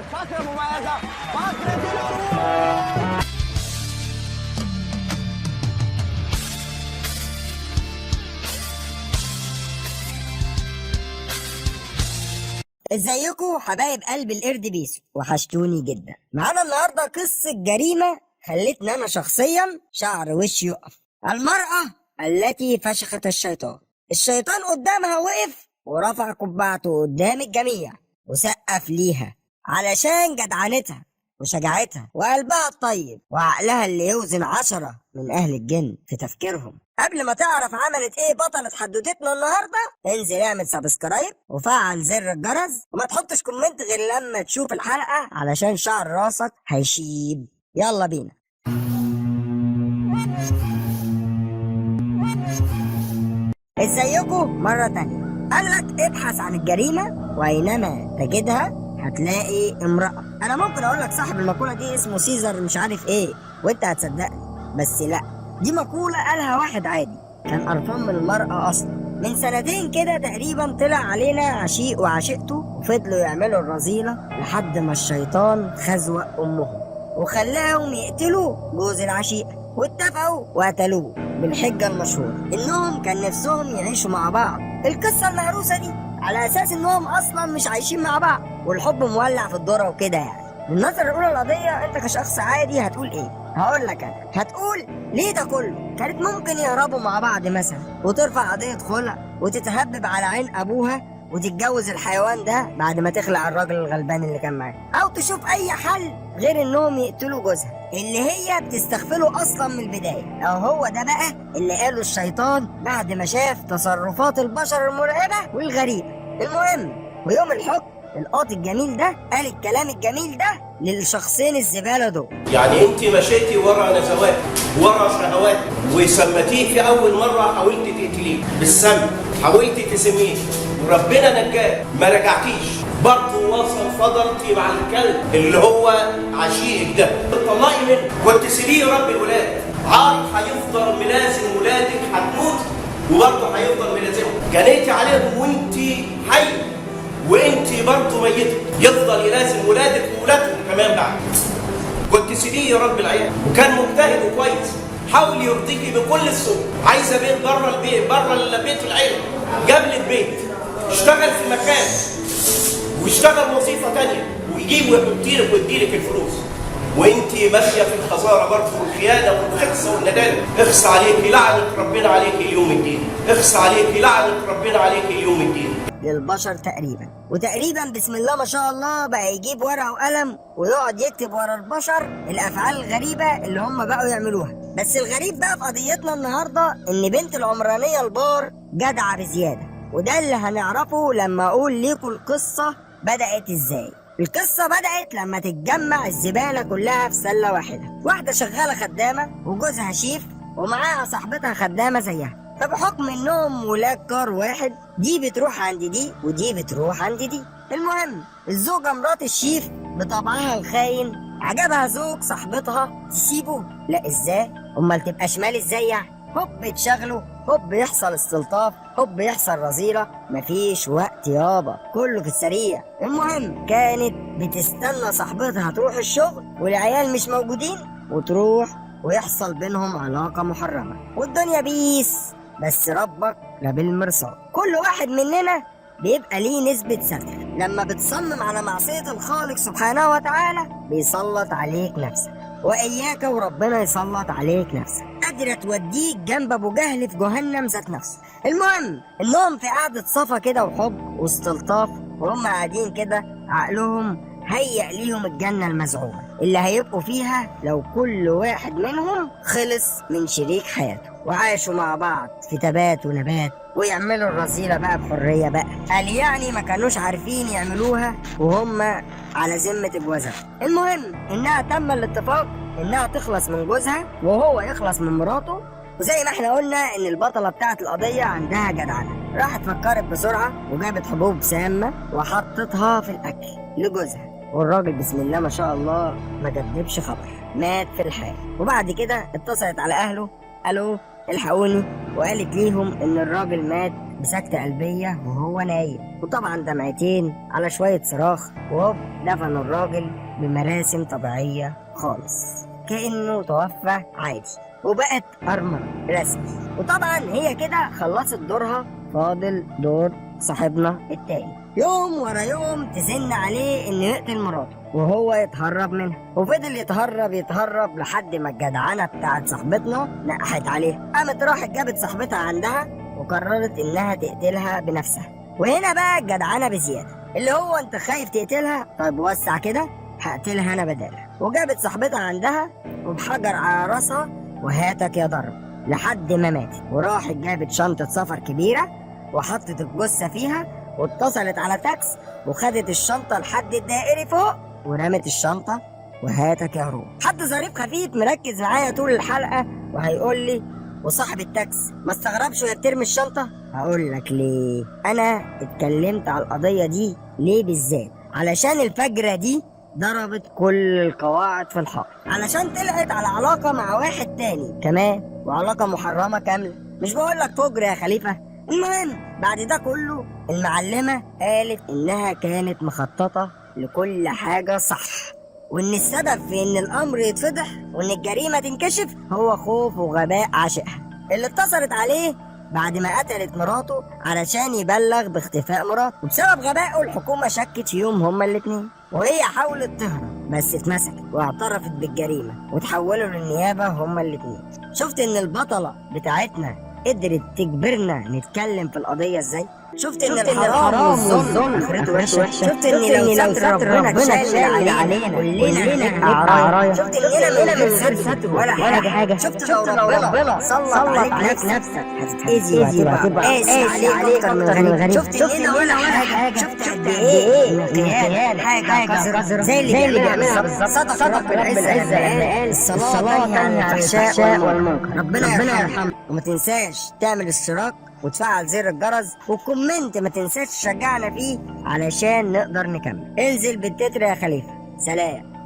الفقرة المميزة فقرة العروض. ازيكم حبايب قلب القرد بيسو، وحشتوني جدا. معانا النهارده قصة جريمة خلتني انا شخصيا شعر وشي يقف. المرأة التي فشخت الشيطان. الشيطان قدامها وقف ورفع قبعته قدام الجميع وسقف ليها علشان جدعنتها وشجاعتها وقلبها الطيب وعقلها اللي يوزن 10 من اهل الجن في تفكيرهم. قبل ما تعرف عملت ايه بطلة حدوتتنا النهارده، انزل اعمل سبسكرايب وفعل زر الجرس وما تحطش كومنت غير لما تشوف الحلقة علشان شعر راسك هيشيب. يلا بينا. ازيكم مرة تانية. قالك ابحث عن الجريمة واينما تجدها هتلاقي امرأة. انا ممكن اقول لك صاحب المقولة دي اسمه سيزر مش عارف ايه وانت هتصدقني، بس لا، دي مقولة قالها واحد عادي كان قرفان من المرأة اصلا. من سنتين كده تقريبا طلع علينا عشيق وعشيقته وفضلوا يعملوا الرذيلة لحد ما الشيطان خزوق امهم وخلاهم يقتلوا جوز العشيق، واتفقوا وقتلوه بالحجة المشهورة انهم كان نفسهم يعيشوا مع بعض. القصة المهروسة دي على اساس انهم اصلا مش عايشين مع بعض والحب مولع في الذرة وكده. يعني من النظرة الاولى القضية انت كشخص عادي هتقول ايه؟ هقول لك انا هتقول ليه ده كله؟ كانت ممكن يهربوا مع بعض مثلا وترفع قضية خلع وتتهبب على عين ابوها وتتجوز الحيوان ده بعد ما تخلع الراجل الغلبان اللي كان معاه، او تشوف اي حل غير انهم يقتلوا جوزها اللي هي بتستغفله اصلا من البدايه. او هو ده بقى اللي قاله الشيطان بعد ما شاف تصرفات البشر المرعبه والغريبه. المهم ويوم الحكم القاضي الجميل ده قال الكلام الجميل ده للشخصين الزباله دول. يعني انت مشيتي ورا نزوات ورا شهوات وسمتيه في اول مره، حاولت تقتليه بالسم، حاولت تسميه وربنا نجاك، ما رجعتيش برضه، وصل فضلتي مع الكلب اللي هو عشيقك ده، طلعي منه وتسيبيه رب الولاد. عارف هيفضل ملازم ولادك، هتموت وبرضه هيفضل ملازمهم. جنيتي عليهم وانت حي وانت برضه ميته، يفضل يلازم ولادك وولادهم كمان بعد. كنت تسيبيه يا رب العيال، وكان مجتهد وكويس، حاول يرضيكي بكل السبل. عايزه بيت بره البيت، بره البيت العيله، جاب لك بيت، اشتغل في مكان واشتغل وظيفه ثانيه ويجيب ويحطيلك ويديلك الفلوس، وانت ماشيه في الخساره برضه والخيانه والخس والندالة. اخص عليكي لعنه ربنا عليكي اليوم الدين، اخص عليكي لعنه ربنا عليكي اليوم الدين. للبشر تقريبا وتقريبا بسم الله ما شاء الله بقى يجيب ورقه وقلم ويقعد يكتب ورا البشر الافعال الغريبه اللي هم بقوا يعملوها. بس الغريب بقى في قضيتنا النهارده ان بنت العمرانيه البار جدعه بزياده، وده اللي هنعرفه لما اقول لكم القصه بدات ازاي. القصة بدأت لما تتجمع الزبالة كلها في سلة واحدة شغالة خدامة وجوزها شيف ومعاها صاحبتها خدامة زيها. فبحكم انهم ولاد كار واحد، دي بتروح عند دي ودي بتروح عند دي. المهم الزوجة مرات الشيف بطبعها الخاين عجبها زوج صاحبتها تسيبه. لا ازاي؟ امال تبقى شمال ازاي يعني؟ هوب تشغله، هوب يحصل استلطاف، هوب يحصل رذيلة، مفيش وقت يابا، كله في السريع. المهم كانت بتستنى صاحبتها تروح الشغل والعيال مش موجودين وتروح ويحصل بينهم علاقة محرمة والدنيا بيس. بس ربك لا بالمرصاد. كل واحد مننا بيبقى ليه نسبة ستر. لما بتصمم على معصية الخالق سبحانه وتعالى بيسلط عليك نفسك، وإياك وربنا يسلط عليك نفسك قادرة توديك جنب أبو جهل في جهنم ذات نفسه. المهم إنهم في قعدة صفا كده وحب واستلطاف وهم قاعدين كده عقلهم هيأ ليهم الجنة المزعومة اللي هيبقوا فيها لو كل واحد منهم خلص من شريك حياته وعاشوا مع بعض في تبات ونبات ويعملوا الرذيلة بقى بحرية بقى. قال يعني ما كانوش عارفين يعملوها وهم على ذمة جوازها. المهم إنها تم الاتفاق إنها تخلص من جوزها وهو يخلص من مراته. وزي ما احنا قلنا إن البطلة بتاعت القضية عندها جدعنة، راحت فكرت بسرعة وجابت حبوب سامة وحطتها في الأكل لجوزها، والراجل بسم الله ما شاء الله ما كدبش خبر، مات في الحال. وبعد كده اتصلت على اهله، قالوا الحقوني وقالت ليهم ان الراجل مات بسكتة قلبية وهو نايم، وطبعا دمعتين على شوية صراخ، وهوب دفنوا الراجل بمراسم طبيعية خالص كأنه توفى عادي، وبقت أرملة رسمي. وطبعا هي كده خلصت دورها، فاضل دور صاحبنا التاني. يوم ورا يوم تزن عليه انه يقتل مراته وهو يتهرب منها، وفضل يتهرب لحد ما الجدعنة بتاعت صاحبتنا نقحت عليها. قامت راحت جابت صاحبتها عندها وقررت انها تقتلها بنفسها. وهنا بقى الجدعنة بزيادة، اللي هو انت خايف تقتلها؟ طيب وسع كده هقتلها انا بدالها. وجابت صاحبتها عندها وبحجر على راسها وهاتك يا ضرب لحد ما ماتت. وراحت جابت شنطة سفر كبيرة وحطت الجثة فيها، واتصلت على تاكس وخدت الشنطة لحد الدائري فوق ورمت الشنطة وهاتك يا روح. حد ظريف خفيف مركز معايا طول الحلقة وهيقول لي وصاحب التاكس ما استغربش وهي بترمي الشنطة؟ هقول لك ليه. انا اتكلمت على القضية دي ليه بالذات؟ علشان الفجرة دي ضربت كل القواعد في الحق، علشان طلعت على علاقة مع واحد تاني كمان، وعلاقة محرمة كاملة. مش بقول لك فجر يا خليفة. المهم بعد ده كله المعلمة قالت انها كانت مخططة لكل حاجة صح، وان السبب في ان الامر يتفضح وان الجريمة تنكشف هو خوف وغباء عاشقها اللي اتصلت عليه بعد ما قتلت مراته علشان يبلغ باختفاء مراته. وبسبب غبائه الحكومة شكت فيهم هما الاتنين، وهي حاولت تهرب بس اتمسكت واعترفت بالجريمة وتحولوا للنيابة هما الاتنين. شفت ان البطلة بتاعتنا قدرت تجبرنا نتكلم في القضية ازاي؟ شفت ان الحرام والظلم اخرته وحشه. شفت ان لو ستر ربنا اتشال علينا كلنا نبقى عرايا. شفت اننا من غير ستر ولا حاجه. شفت لو ربنا سلط عليك نفسك هتتأذي وهتبقى قاسي عليك اكتر من الغريب. شفت اننا ولا حاجه. شفت قد ايه ان الخيانه حاجه قذره زي اللي بيعملها بالظبط. صدق العزه لما قال الصلاه تنهى عن الفحشاء والمنكر. ربنا يرحمه. وما تنساش تعمل اشتراك وتفعل زر الجرس وكومنت، ما تنساش تشجعنا فيه علشان نقدر نكمل. انزل بالتتر يا خليفة. سلام.